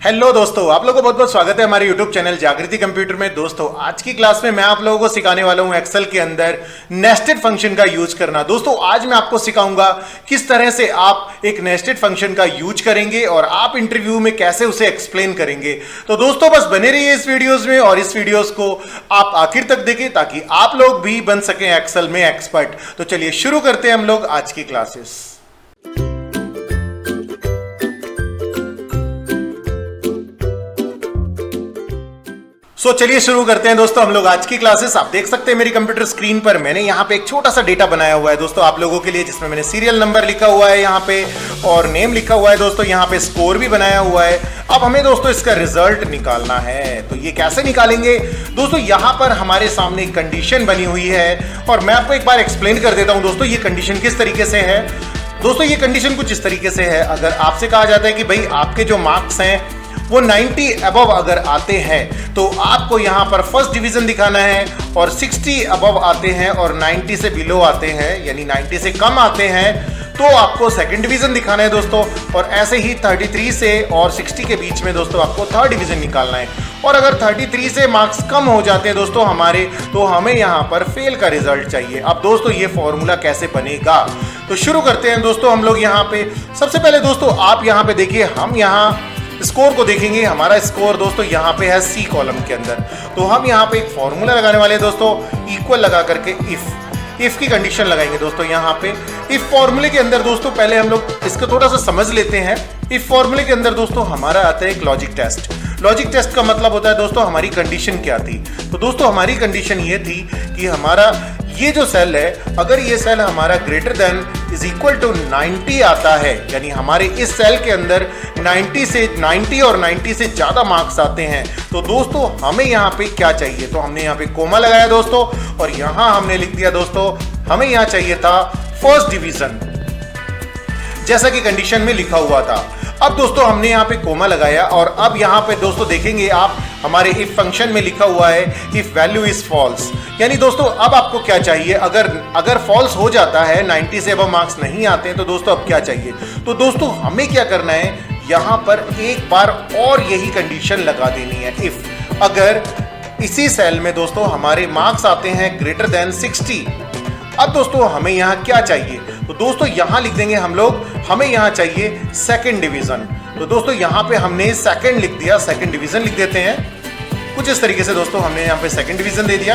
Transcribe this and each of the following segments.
Hello दोस्तों, आप लोगों को बहुत बहुत स्वागत है हमारे यूट्यूब चैनल जागृति कंप्यूटर में। दोस्तों आज की क्लास में मैं आप लोगों को सिखाने वाला हूं एक्सेल के अंदर नेस्टेड फंक्शन का यूज करना। दोस्तों आज मैं आपको सिखाऊंगा किस तरह से आप एक नेस्टेड फंक्शन का यूज करेंगे और आप इंटरव्यू में कैसे उसे एक्सप्लेन करेंगे। तो दोस्तों बस बने रहिए इस वीडियोस में और इस वीडियोस को आप आखिर तक देखें ताकि आप लोग भी बन सकें एक्सेल में एक्सपर्ट। तो चलिए शुरू करते हैं हम लोग आज की क्लासेस। चलिए शुरू करते हैं दोस्तों हम लोग आज की क्लासेस। आप देख सकते हैं मेरी कंप्यूटर स्क्रीन पर मैंने यहाँ पे एक छोटा सा डेटा बनाया हुआ है दोस्तों आप लोगों के लिए, जिसमें मैंने सीरियल नंबर लिखा हुआ है यहाँ पे और नेम लिखा हुआ है दोस्तों, यहाँ पे स्कोर भी बनाया हुआ है। अब हमें दोस्तों इसका रिजल्ट निकालना है। तो ये कैसे निकालेंगे दोस्तों, यहाँ पर हमारे सामने एक कंडीशन बनी हुई है और मैं आपको एक बार एक्सप्लेन कर देता हूँ दोस्तों ये कंडीशन किस तरीके से है। दोस्तों ये कंडीशन कुछ इस तरीके से है, अगर आपसे कहा जाता है कि भाई आपके जो मार्क्स हैं वो 90 अबव अगर आते हैं तो आपको यहाँ पर फर्स्ट डिवीजन दिखाना है, और 60 अबव आते हैं और 90 से बिलो आते हैं यानी 90 से कम आते हैं तो आपको सेकंड डिवीजन दिखाना है दोस्तों। और ऐसे ही 33 से और 60 के बीच में दोस्तों आपको थर्ड डिवीजन निकालना है। और अगर 33 से मार्क्स कम हो जाते हैं दोस्तों हमारे, तो हमें यहाँ पर फेल का रिजल्ट चाहिए। अब दोस्तों ये फॉर्मूला कैसे बनेगा तो शुरू करते हैं दोस्तों हम लोग यहाँ पे। सबसे पहले दोस्तों आप यहाँ पे देखिए, हम यहाँ स्कोर को देखेंगे। हमारा स्कोर दोस्तों यहाँ पे है सी कॉलम के अंदर, तो हम यहाँ पे एक फॉर्मूला लगाने वाले हैं दोस्तों, इक्वल लगा करके इफ की कंडीशन लगाएंगे दोस्तों यहाँ पे। इफ फॉर्मूले के अंदर दोस्तों पहले हम लोग इसको थोड़ा सा समझ लेते हैं। इफ फॉर्मूले के अंदर दोस्तों हमारा आता है एक लॉजिक टेस्ट। लॉजिक टेस्ट का मतलब होता है दोस्तों हमारी कंडीशन क्या थी। तो दोस्तों हमारी कंडीशन ये थी कि हमारा ये जो सेल है, अगर ये सेल हमारा greater than is equal to 90 आता है, यानी हमारे इस सेल के अंदर 90 और 90 से ज्यादा मार्क्स आते हैं, तो दोस्तों हमें यहाँ पे क्या चाहिए। तो हमने यहाँ पे कोमा लगाया दोस्तों और यहाँ हमने लिख दिया दोस्तों हमें यहाँ चाहिए था फर्स्ट डिवीजन, जैसा कि कंडीशन में लिखा हुआ था। अब दोस्तों हमने यहाँ पे कोमा लगाया और अब यहाँ पे दोस्तों देखेंगे आप हमारे इफ फंक्शन में लिखा हुआ है इफ वैल्यू इज फॉल्स, यानी दोस्तों अब आपको क्या चाहिए। अगर फॉल्स हो जाता है, 90 से अब मार्क्स नहीं आते हैं, तो दोस्तों अब क्या चाहिए। तो दोस्तों हमें क्या करना है, यहाँ पर एक बार और यही कंडीशन लगा देनी है। इफ अगर इसी सेल में दोस्तों हमारे मार्क्स आते हैं ग्रेटर देन 60, अब दोस्तों हमें यहाँ क्या चाहिए। तो दोस्तों यहाँ लिख देंगे हम लोग, हमें यहाँ चाहिए सेकंड डिवीजन। तो दोस्तों यहाँ पे हमने सेकंड लिख दिया, सेकंड डिवीजन लिख देते हैं कुछ इस तरीके से दोस्तों। हमने यहाँ पे सेकंड डिवीजन दे दिया,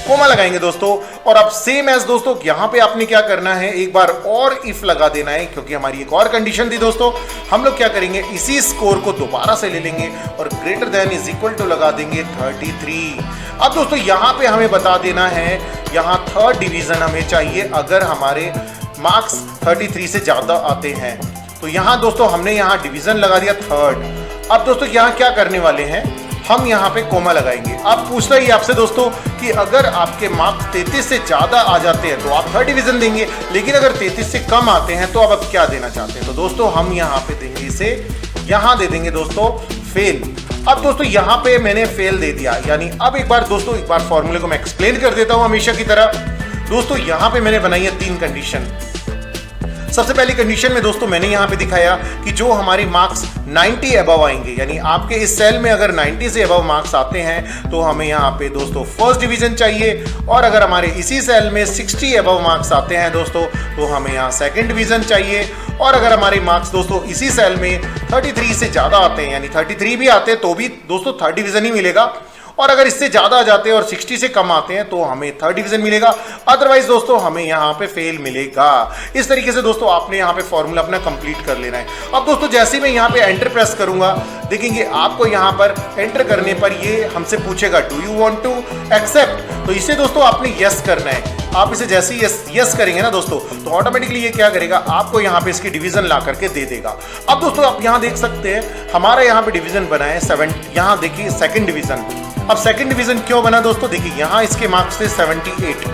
कोमा लगाएंगे दोस्तों। और अब सेम एज दोस्तों यहाँ पे आपने क्या करना है, एक बार और इफ लगा देना है, क्योंकि हमारी एक और कंडीशन थी दोस्तों। हम लोग क्या करेंगे, इसी स्कोर को दोबारा से ले लेंगे और greater than is equal to लगा देंगे 33। अब दोस्तों यहाँ पे हमें बता देना है, यहाँ थर्ड डिवीजन हमें चाहिए अगर हमारे मार्क्स 33 से ज्यादा आते हैं। तो यहाँ दोस्तों हमने यहाँ डिवीजन लगा दिया थर्ड। अब दोस्तों यहाँ क्या करने वाले हैं, हम यहाँ पे कोमा लगाएंगे। अब पूछना ही आपसे दोस्तों कि अगर आपके मार्क्स 33 से ज्यादा आ जाते हैं तो आप थर्ड डिवीजन देंगे, लेकिन अगर 33 से कम आते हैं तो अब क्या देना चाहते हैं। तो दोस्तों हम यहाँ पे देंगे इसे, यहाँ दे देंगे दोस्तों फेल। अब दोस्तों यहाँ पे मैंने फेल दे दिया, यानी अब एक बार फॉर्मूले को मैं एक्सप्लेन कर देता हूँ हमेशा की तरह। दोस्तों यहाँ पे मैंने बनाई है 3 कंडीशन। सबसे पहली कंडीशन में दोस्तों मैंने यहाँ पे दिखाया कि जो हमारे मार्क्स 90 अबव आएंगे, यानी आपके इस सेल में अगर 90 से अबव मार्क्स आते हैं तो हमें यहाँ पे दोस्तों फर्स्ट डिवीजन चाहिए। और अगर हमारे इसी सेल में 60 अबव मार्क्स आते हैं दोस्तों तो हमें यहाँ सेकंड डिवीजन चाहिए। और अगर हमारे मार्क्स दोस्तों इसी सेल में 33 से ज्यादा आते हैं, यानी 33 भी आते हैं तो भी दोस्तों थर्ड डिवीजन ही मिलेगा। और अगर इससे ज्यादा आ जाते हैं और 60 से कम आते हैं तो हमें थर्ड डिवीजन मिलेगा, अदरवाइज दोस्तों हमें यहाँ पे फेल मिलेगा। इस तरीके से दोस्तों आपने यहाँ पे फॉर्मूला अपना कंप्लीट कर लेना है। अब दोस्तों जैसे ही मैं यहाँ पे एंटर प्रेस करूंगा, देखेंगे आपको यहाँ पर एंटर करने पर ये हमसे पूछेगा do you want to accept. तो इसे दोस्तों आपने यस करना है। आप इसे जैसे ही यस करेंगे ना दोस्तों तो ऑटोमेटिकली ये क्या करेगा, आपको यहाँ पे इसकी डिवीजन ला करके दे देगा। अब दोस्तों आप यहाँ देख सकते हैं हमारा यहाँ पे डिवीजन बना है 7, यहाँ देखिए सेकंड डिवीजन। अब सेकंड डिवीजन क्यों बना दोस्तों, देखिए यहाँ इसके मार्क्स थे 78।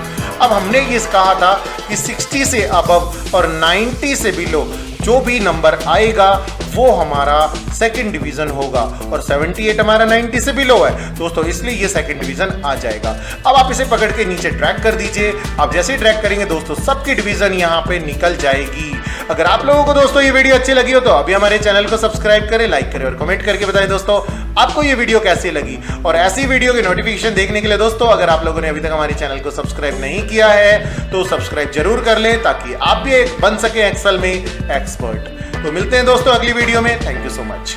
अब हमने ये कहा था कि 60 से अबव और 90 से बिलो जो भी नंबर आएगा वो हमारा सेकंड डिवीजन होगा, और 78 हमारा 90 से बिलो है दोस्तों, इसलिए ये सेकंड डिवीजन आ जाएगा। अब आप इसे पकड़ के नीचे ड्रैग कर दीजिए। आप जैसे ही ड्रैग करेंगे दोस्तों सबकी डिवीजन यहाँ पे निकल जाएगी। अगर आप लोगों को दोस्तों ये वीडियो अच्छी लगी हो तो अभी हमारे चैनल को सब्सक्राइब करें, लाइक करें और कमेंट करके बताएं दोस्तों आपको ये वीडियो कैसी लगी। और ऐसी वीडियो की नोटिफिकेशन देखने के लिए दोस्तों अगर आप लोगों ने अभी तक हमारे चैनल को सब्सक्राइब नहीं किया है तो सब्सक्राइब जरूर कर लें, ताकि आप भी बन सके एक्सेल में एक्सपर्ट। तो मिलते हैं दोस्तों अगली वीडियो में। Thank you so much.